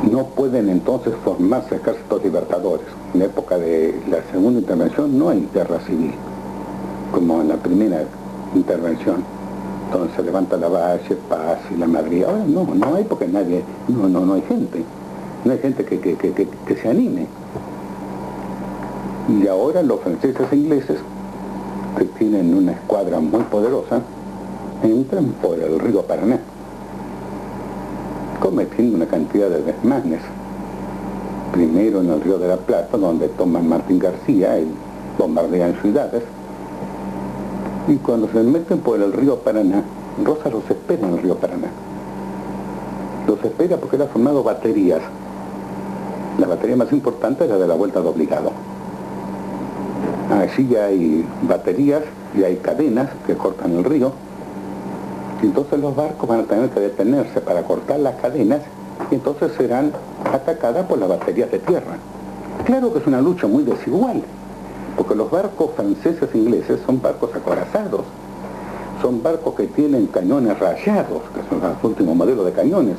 no pueden entonces formarse ejércitos libertadores. En la época de la segunda intervención no hay guerra civil, como en la primera intervención. Entonces se levanta la Valle, Paz y la Madrid. Ahora no hay, porque no hay gente. No hay gente que se anime. Y ahora los franceses e ingleses, que tienen una escuadra muy poderosa, entran por el río Paraná, cometiendo una cantidad de desmanes. Primero en el Río de la Plata, donde toman Martín García y bombardean ciudades. Y cuando se meten por el río Paraná, Rosas los espera en el río Paraná. Los espera porque él ha formado baterías. La batería más importante es la de la Vuelta de Obligado. Allí hay baterías y hay cadenas que cortan el río. Y entonces los barcos van a tener que detenerse para cortar las cadenas, y entonces serán atacadas por las baterías de tierra. Claro que es una lucha muy desigual, porque los barcos franceses e ingleses son barcos acorazados, son barcos que tienen cañones rayados, que son los últimos modelos de cañones,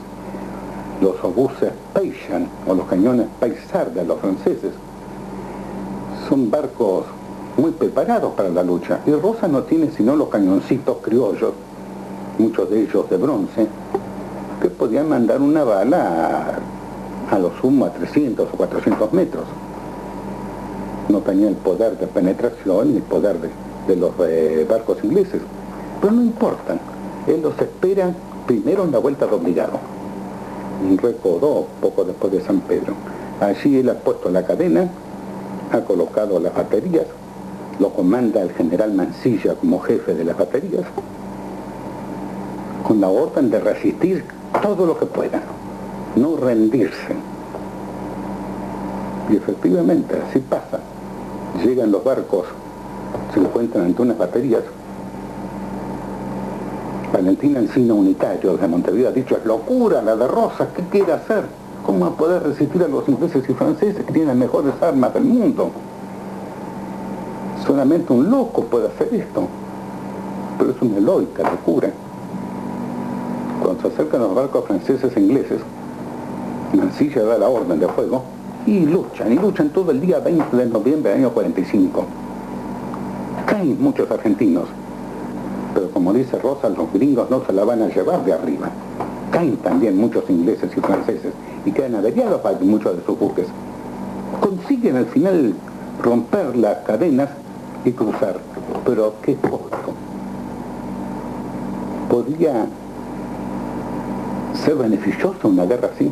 los obuses Payshan o los cañones Paysard de los franceses. Son barcos muy preparados para la lucha, y Rosas no tiene sino los cañoncitos criollos, muchos de ellos de bronce, que podían mandar una bala a lo sumo a 300 o 400 metros. No tenía el poder de penetración y el poder de los barcos ingleses. Pero no importa, él los espera primero en la Vuelta de Obligado, en Recordó, poco después de San Pedro. Allí él ha puesto la cadena, ha colocado las baterías, lo comanda el general Mansilla como jefe de las baterías, con la orden de resistir todo lo que pueda, no rendirse. Y efectivamente, así pasa. Llegan los barcos, se encuentran ante unas baterías. Valentín Encina, unitario de Montevideo, ha dicho: es locura la de Rosas, ¿qué quiere hacer? ¿Cómo va a poder resistir a los ingleses y franceses que tienen las mejores armas del mundo? Solamente un loco puede hacer esto, pero es una heroica locura. Cuando se acercan los barcos franceses e ingleses, Mansilla da la orden de fuego y luchan todo el día 20 de noviembre del año 45. Caen muchos argentinos, pero como dice Rosas, los gringos no se la van a llevar de arriba. Caen también muchos ingleses y franceses y quedan averiados para muchos de sus buques. Consiguen al final romper las cadenas y cruzar, pero ¿a qué costo? ¿Podría ser beneficiosa una guerra así?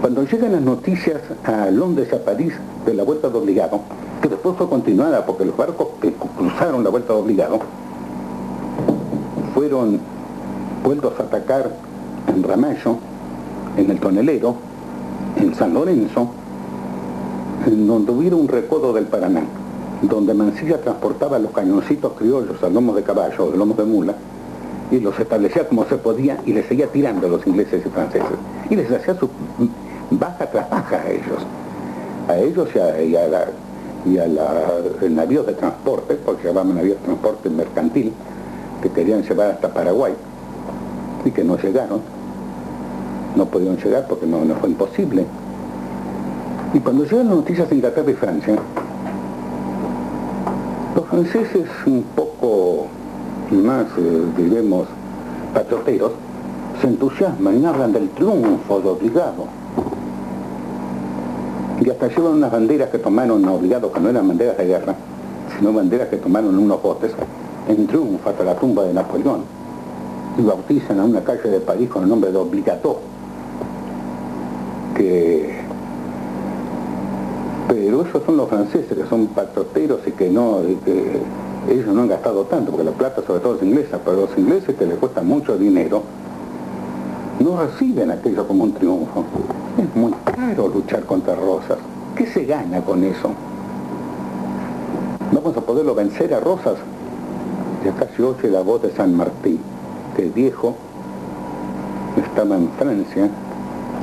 Cuando llegan las noticias a Londres y a París de la Vuelta de Obligado, que después fue continuada porque los barcos que cruzaron la Vuelta de Obligado fueron vueltos a atacar en Ramallo, en el Tonelero, en San Lorenzo, en donde hubiera un recodo del Paraná, donde Mansilla transportaba los cañoncitos criollos a lomos de caballo o de lomos de mula, y los establecía como se podía y les seguía tirando a los ingleses y franceses. Y les hacía su baja tras baja a ellos y a el navío de transporte, porque llamaban navío de transporte mercantil, que querían llevar hasta Paraguay y que no llegaron. No pudieron llegar porque no fue imposible. Y cuando llegan las noticias de Inglaterra y Francia, los franceses un poco más, diremos, patrioteros, se entusiasman y hablan del triunfo de Obligado. Y hasta llevan unas banderas que tomaron a Obligado, que no eran banderas de guerra, sino banderas que tomaron en unos botes, en triunfo hasta la tumba de Napoleón. Y bautizan a una calle de París con el nombre de Obligato. Pero esos son los franceses, que son patrioteros y que ellos no han gastado tanto, porque la plata sobre todo es inglesa, pero los ingleses, que les cuesta mucho dinero, no reciben aquello como un triunfo. Es muy caro luchar contra Rosas. ¿Qué se gana con eso? ¿Vamos a poderlo vencer a Rosas? Y acá se oye la voz de San Martín, que el viejo estaba en Francia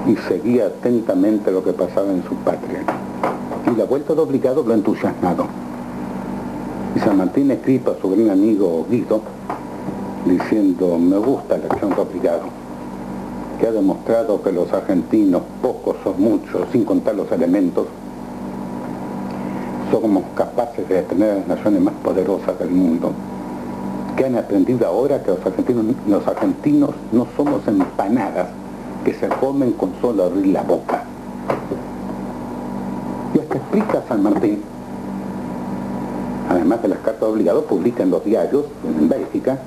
y seguía atentamente lo que pasaba en su patria. Y la Vuelta de Obligado lo ha entusiasmado. Y San Martín ha escrito a su gran amigo Guido, diciendo: me gusta la acción de Obligado. que ha demostrado que los argentinos, pocos o muchos, sin contar los elementos, somos capaces de detener a las naciones más poderosas del mundo, que han aprendido ahora que los argentinos no somos empanadas que se comen con solo abrir la boca. Y hasta explica San Martín, además de las cartas obligadas, publica en los diarios, en Bélgica,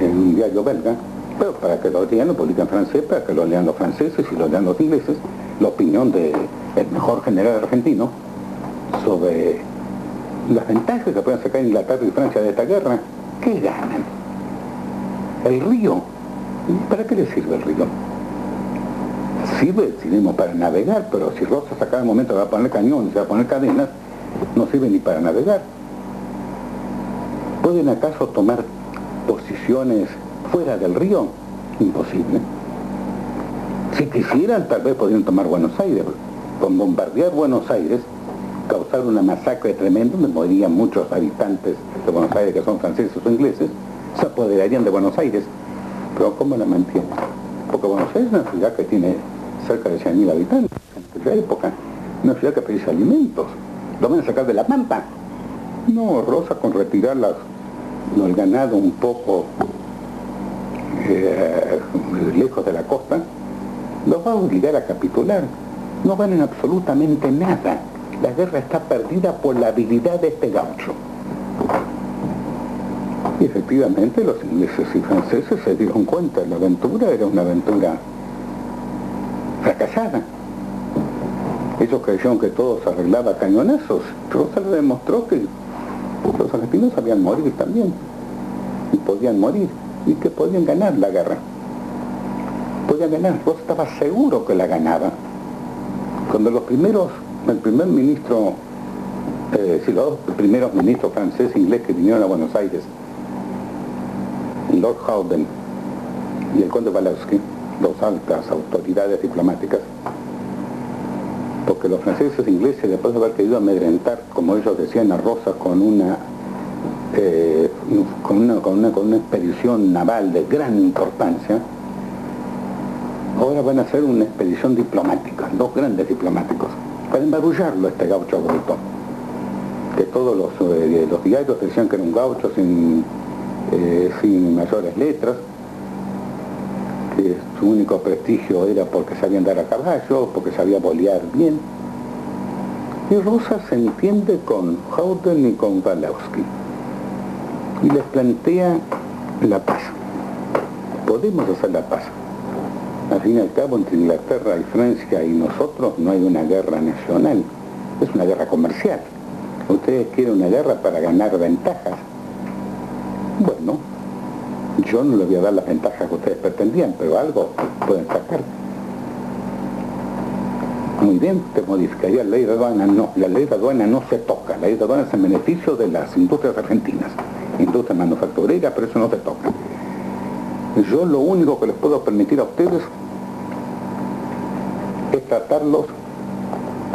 en un diario belga, pero para que lo lean, lo publica en francés, para que lo lean los franceses y lo lean los ingleses, la opinión del mejor general argentino sobre las ventajas que pueden sacar Inglaterra y Francia de esta guerra. ¿Qué ganan? El río. ¿Para qué le sirve el río? Sirve, diremos, para navegar, pero si Rosas a cada momento va a poner cañones, va a poner cadenas, no sirve ni para navegar. ¿Pueden acaso tomar posiciones fuera del río? Imposible. Si quisieran, tal vez podrían tomar Buenos Aires. Con bombardear Buenos Aires, causar una masacre tremenda, donde morirían muchos habitantes de Buenos Aires que son franceses o ingleses, se apoderarían de Buenos Aires. Pero ¿cómo la mantienen? Porque Buenos Aires es una ciudad que tiene cerca de 100.000 habitantes en aquella época, una ciudad que produce alimentos. ¿Lo van a sacar de la pampa? No, Rosa, con retirarlas el ganado un poco lejos de la costa, los va a obligar a capitular. No valen absolutamente nada. La guerra está perdida por la habilidad de este gaucho. Y efectivamente los ingleses y franceses se dieron cuenta, la aventura era una aventura fracasada. Ellos creyeron que todo se arreglaba a cañonazos, pero se les demostró que los argentinos sabían morir también, y podían morir, y que podían ganar la guerra. Podían ganar, vos estabas seguro que la ganaba. Cuando el primer ministro, los dos primeros ministros francés e inglés que vinieron a Buenos Aires, Lord Howden y el conde Walewski, dos altas autoridades diplomáticas, porque los franceses e ingleses, después de haber querido amedrentar, como ellos decían, a Rosas con una expedición naval de gran importancia, ahora van a hacer una expedición diplomática, dos grandes diplomáticos, para embarullarlo este gaucho bruto, que todos los diarios decían que era un gaucho sin mayores letras, que su único prestigio era porque sabía andar a caballo, porque sabía bolear bien. Y Rosas se entiende con Howden y con Walewski y les plantea la paz. Podemos hacer la paz. Al fin y al cabo, entre Inglaterra y Francia y nosotros no hay una guerra nacional, es una guerra comercial. Ustedes quieren una guerra para ganar ventajas. Bueno, yo no les voy a dar las ventajas que ustedes pretendían, pero algo pueden sacar. Muy bien, te modificaría la ley de aduana. No, la ley de aduana no se toca. La ley de aduana es en beneficio de las industrias argentinas, industria manufacturera, pero eso no se toca. Yo lo único que les puedo permitir a ustedes es tratarlos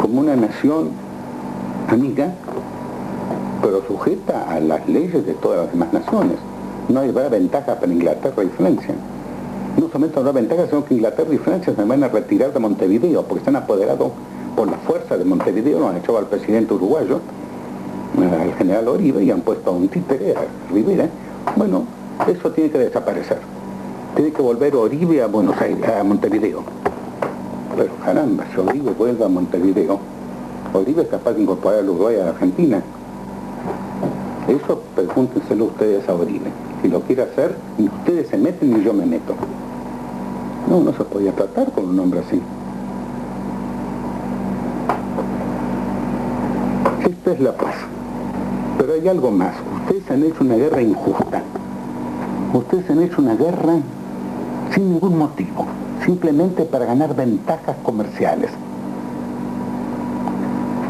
como una nación amiga, pero sujeta a las leyes de todas las demás naciones. No habrá ventaja para Inglaterra y Francia. No solamente habrá ventaja, sino que Inglaterra y Francia se van a retirar de Montevideo, porque están apoderados por la fuerza de Montevideo. Lo han echado al presidente uruguayo, al general Oribe, y han puesto a un títere, a Rivera. Bueno, eso tiene que desaparecer. Tiene que volver Oribe a Buenos Aires, a Montevideo. Pero caramba, si Oribe vuelve a Montevideo, Oribe es capaz de incorporar al Uruguay a la Argentina. Eso pregúntenselo ustedes a Oribe. Si lo quiere hacer, y ustedes se meten y yo me meto. No se podía tratar con un hombre así. Esta es la paz. Pero hay algo más. Ustedes han hecho una guerra injusta. Ustedes han hecho una guerra sin ningún motivo, simplemente para ganar ventajas comerciales.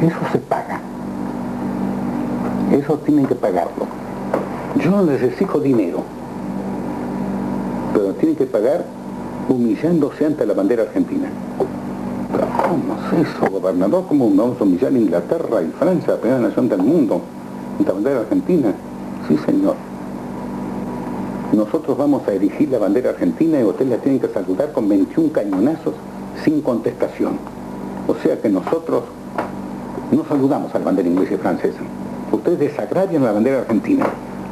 Eso se paga. Eso tienen que pagarlo. Yo no les exijo dinero, pero tienen que pagar humillándose ante la bandera argentina. Pero ¿cómo es eso, gobernador? ¿Cómo vamos a humillar a Inglaterra y Francia, la primera nación del mundo, ante la bandera argentina? Sí, señor. nosotros vamos a erigir la bandera argentina y ustedes la tienen que saludar con 21 cañonazos sin contestación. O sea que nosotros no saludamos a la bandera inglesa y francesa. Ustedes desagravian la bandera argentina.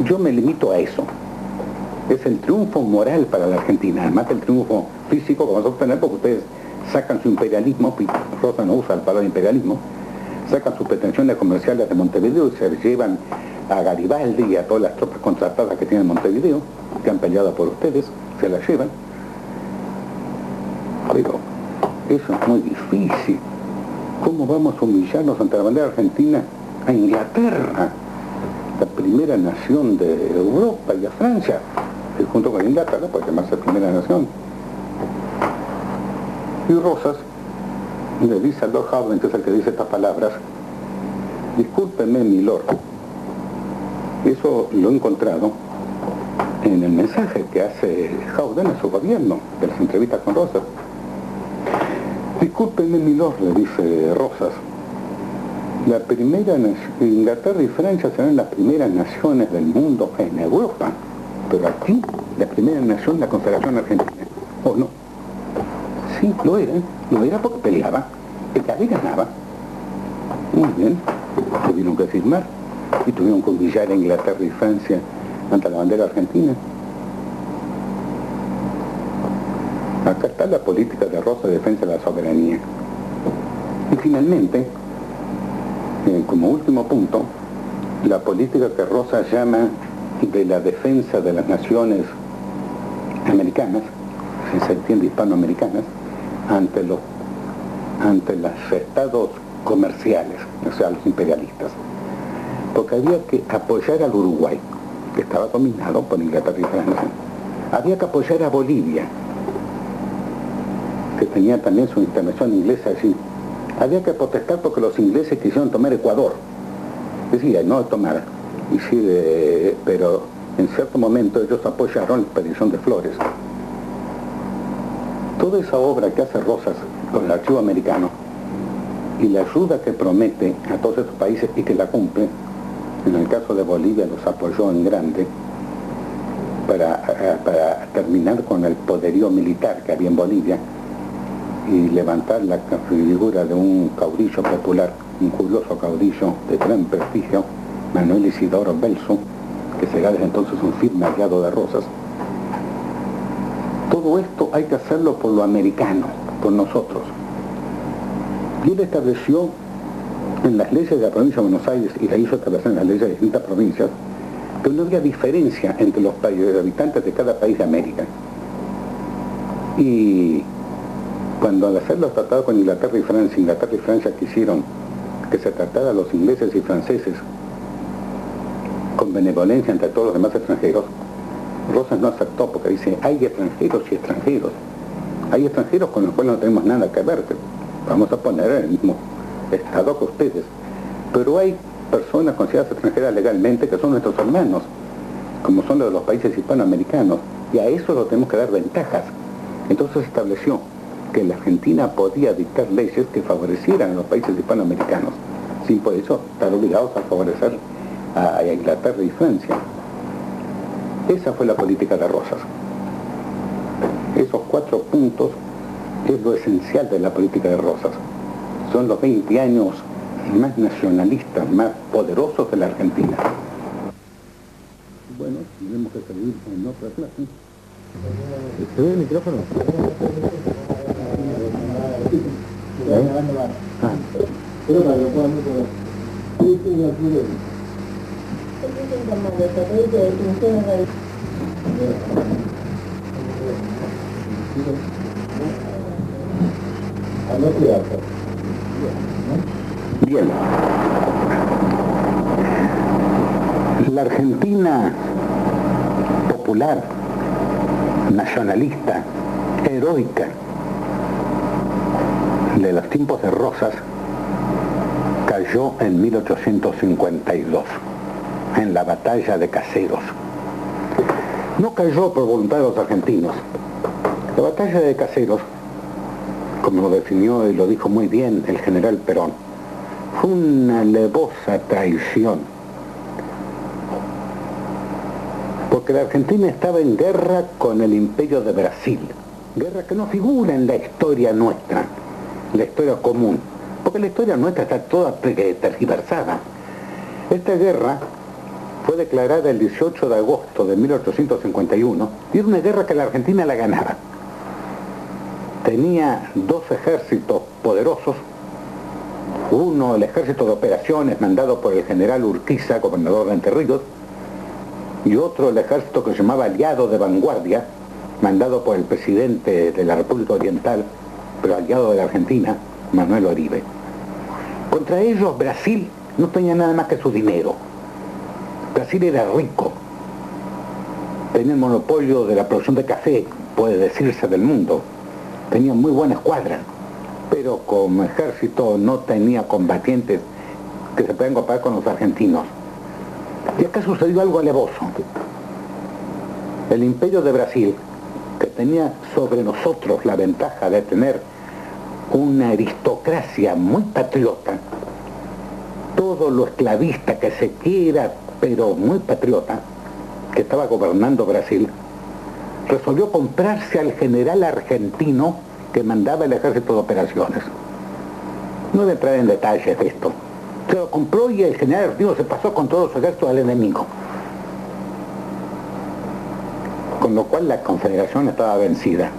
Yo me limito a eso. Es el triunfo moral para la Argentina, además del triunfo físico que vamos a obtener porque ustedes sacan su imperialismo, Rosa no usa la palabra imperialismo, sacan sus pretensiones comerciales de Montevideo y se llevan a Garibaldi y a todas las tropas contratadas que tienen Montevideo, que han peleado por ustedes, se las llevan. Pero eso es muy difícil. ¿Cómo vamos a humillarnos ante la bandera argentina a Inglaterra, la primera nación de Europa, y a Francia, que junto con Inglaterra puede llamarse primera nación? Y Rosas le dice al Lord Howden, que es el que dice estas palabras: discúlpeme, mi lord, eso lo he encontrado en el mensaje que hace Howden a su gobierno, de las entrevistas con Rosas. Discúlpeme, mi lord, le dice Rosas, la primera Inglaterra y Francia serán las primeras naciones del mundo en Europa, pero aquí la primera nación la Confederación Argentina, ¿o no? Sí, lo era porque peleaba, y ganaba. Muy bien, tuvieron que firmar y tuvieron que humillar a Inglaterra y Francia ante la bandera argentina. Acá está la política de Rosas de defensa de la soberanía. Y finalmente, como último punto, la política que Rosas llama de la defensa de las naciones americanas, si se entiende hispanoamericanas, ante los estados comerciales, o sea, los imperialistas. Porque había que apoyar al Uruguay, que estaba dominado por Inglaterra y Francia. Había que apoyar a Bolivia, que tenía también su intervención inglesa allí. Había que protestar porque los ingleses quisieron tomar Ecuador. Decía, no tomar, y sí, pero en cierto momento ellos apoyaron la expedición de Flores. Toda esa obra que hace Rosas con el archivo americano y la ayuda que promete a todos estos países y que la cumple, en el caso de Bolivia los apoyó en grande para terminar con el poderío militar que había en Bolivia y levantar la figura de un caudillo popular, un curioso caudillo de gran prestigio, Manuel Isidoro Belso, que será desde entonces un firme aliado de Rosas. Todo esto hay que hacerlo por lo americano, por nosotros. Y él estableció en las leyes de la provincia de Buenos Aires, y la hizo establecer en las leyes de distintas provincias, que no había diferencia entre los habitantes de cada país de América. Y cuando al hacer los tratados con Inglaterra y Francia quisieron que se tratara a los ingleses y franceses con benevolencia entre todos los demás extranjeros, Rosas no aceptó porque dice, hay extranjeros y extranjeros. Hay extranjeros con los cuales no tenemos nada que ver, que vamos a poner en el mismo estado que ustedes. Pero hay personas consideradas extranjeras legalmente que son nuestros hermanos, como son los de los países hispanoamericanos, y a eso lo tenemos que dar ventajas. Entonces estableció que la Argentina podía dictar leyes que favorecieran a los países hispanoamericanos, sin por eso estar obligados a favorecer a Inglaterra y Francia. Esa fue la política de Rosas. Esos 4 puntos es lo esencial de la política de Rosas. Son los 20 años más nacionalistas, más poderosos de la Argentina. Bueno, tenemos que seguir en otra clase. ¿Se ve el micrófono? Pero para que lo puedan ver. Sí, sí, ya pude. Bien. La Argentina popular, nacionalista, heroica, de los tiempos de Rosas, cayó en 1852, en la batalla de Caseros. No cayó por voluntad de los argentinos. La batalla de Caseros, como lo definió y lo dijo muy bien el general Perón, fue una alevosa traición, porque Porque la Argentina estaba en guerra con el Imperio de Brasil, guerra que no figura en la historia nuestra, la historia común, porque la historia nuestra está toda tergiversada. Esta guerra fue declarada el 18 de agosto de 1851 y era una guerra que la Argentina la ganaba. Tenía dos ejércitos poderosos, uno el ejército de operaciones mandado por el general Urquiza, gobernador de Entre Ríos, y otro el ejército que se llamaba aliado de vanguardia, mandado por el presidente de la República Oriental, pero aliado de la Argentina, Manuel Oribe. Contra ellos Brasil no tenía nada más que su dinero. Brasil era rico, tenía el monopolio de la producción de café, puede decirse, del mundo, tenía muy buena escuadra, pero como ejército no tenía combatientes que se puedan comparar con los argentinos. Y acá sucedió algo alevoso. El Imperio de Brasil, que tenía sobre nosotros la ventaja de tener una aristocracia muy patriota, todo lo esclavista que se quiera, pero muy patriota, que estaba gobernando Brasil, resolvió comprarse al general argentino que mandaba el ejército de operaciones. No voy a entrar en detalles de esto. Se lo compró y el general argentino se pasó con todo su ejército al enemigo. Con lo cual la Confederación estaba vencida,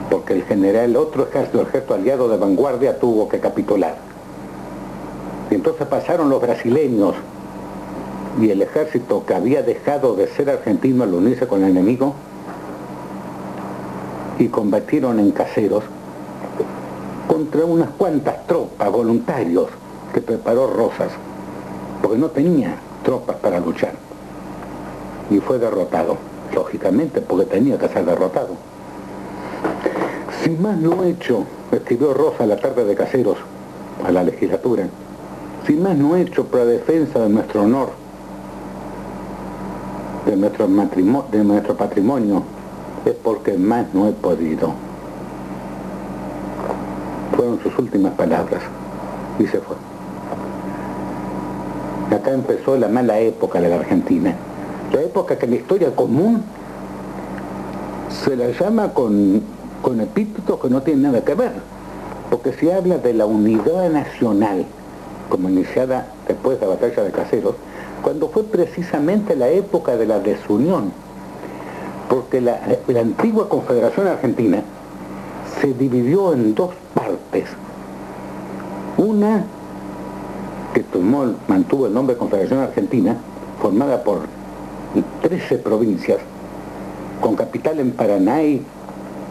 porque el general, otro ejército, el ejército aliado de vanguardia, tuvo que capitular. Y entonces pasaron los brasileños y el ejército que había dejado de ser argentino al unirse con el enemigo, y combatieron en Caseros contra unas cuantas tropas, voluntarios, que preparó Rosas, porque no tenía tropas para luchar. Y fue derrotado, lógicamente, porque tenía que ser derrotado. Sin más no hecho, escribió Rosas la tarde de Caseros a la legislatura, sin más no hecho por la defensa de nuestro honor, de nuestro patrimonio, es porque más no he podido. Fueron sus últimas palabras y se fue. Acá empezó la mala época de la Argentina, la época que en la historia común se la llama con epítetos que no tienen nada que ver, porque se habla de la unidad nacional como iniciada después de la batalla de Caseros, cuando fue precisamente la época de la desunión, porque la antigua Confederación Argentina se dividió en dos partes. Una que mantuvo el nombre de Confederación Argentina, formada por 13 provincias, con capital en Paraná, y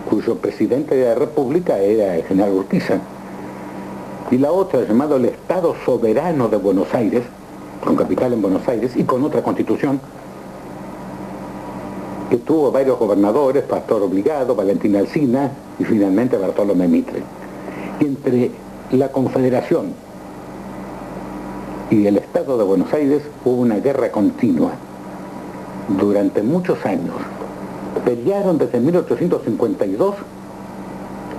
cuyo presidente de la República era el general Urquiza, y la otra llamado el Estado Soberano de Buenos Aires, con capital en Buenos Aires y con otra constitución, que tuvo varios gobernadores, Pastor Obligado, Valentín Alsina y finalmente Bartolomé Mitre. Y entre la Confederación y el Estado de Buenos Aires hubo una guerra continua durante muchos años. Pelearon desde 1852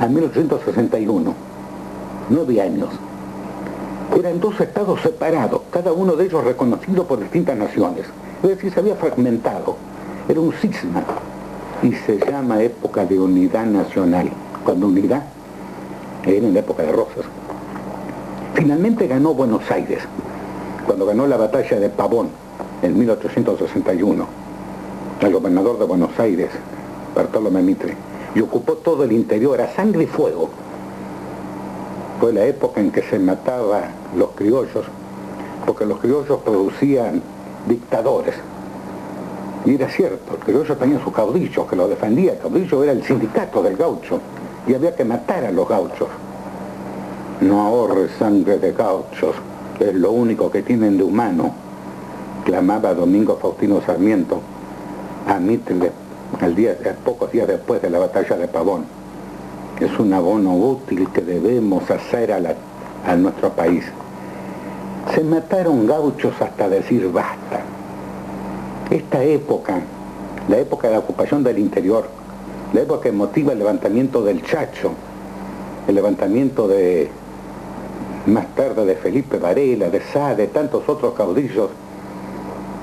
a 1861, 9 años. Eran dos estados separados, cada uno de ellos reconocido por distintas naciones. Es decir, se había fragmentado. Era un cisma y se llama época de unidad nacional, cuando unidad era en la época de Rosas. Finalmente ganó Buenos Aires, cuando ganó la batalla de Pavón en 1861, el gobernador de Buenos Aires, Bartolomé Mitre, y ocupó todo el interior a sangre y fuego. Fue la época en que se mataba los criollos, porque los criollos producían dictadores. Y era cierto, el criollo tenía sus caudillos que lo defendían. El caudillo era el sindicato del gaucho y había que matar a los gauchos. No ahorres sangre de gauchos, es lo único que tienen de humano, clamaba Domingo Faustino Sarmiento a Mitre pocos días después de la batalla de Pavón. Es un abono útil que debemos hacer a nuestro país. Se mataron gauchos hasta decir basta. Esta época, la época de la ocupación del interior, la época que motiva el levantamiento del Chacho, el levantamiento más tarde de Felipe Varela, de Sá, de tantos otros caudillos,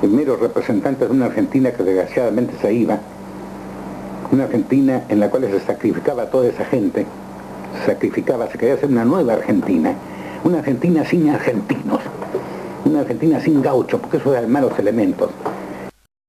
meros representantes de una Argentina que desgraciadamente se iba, una Argentina en la cual se sacrificaba a toda esa gente, se quería hacer una nueva Argentina, una Argentina sin argentinos, una Argentina sin gauchos, porque eso eran malos elementos.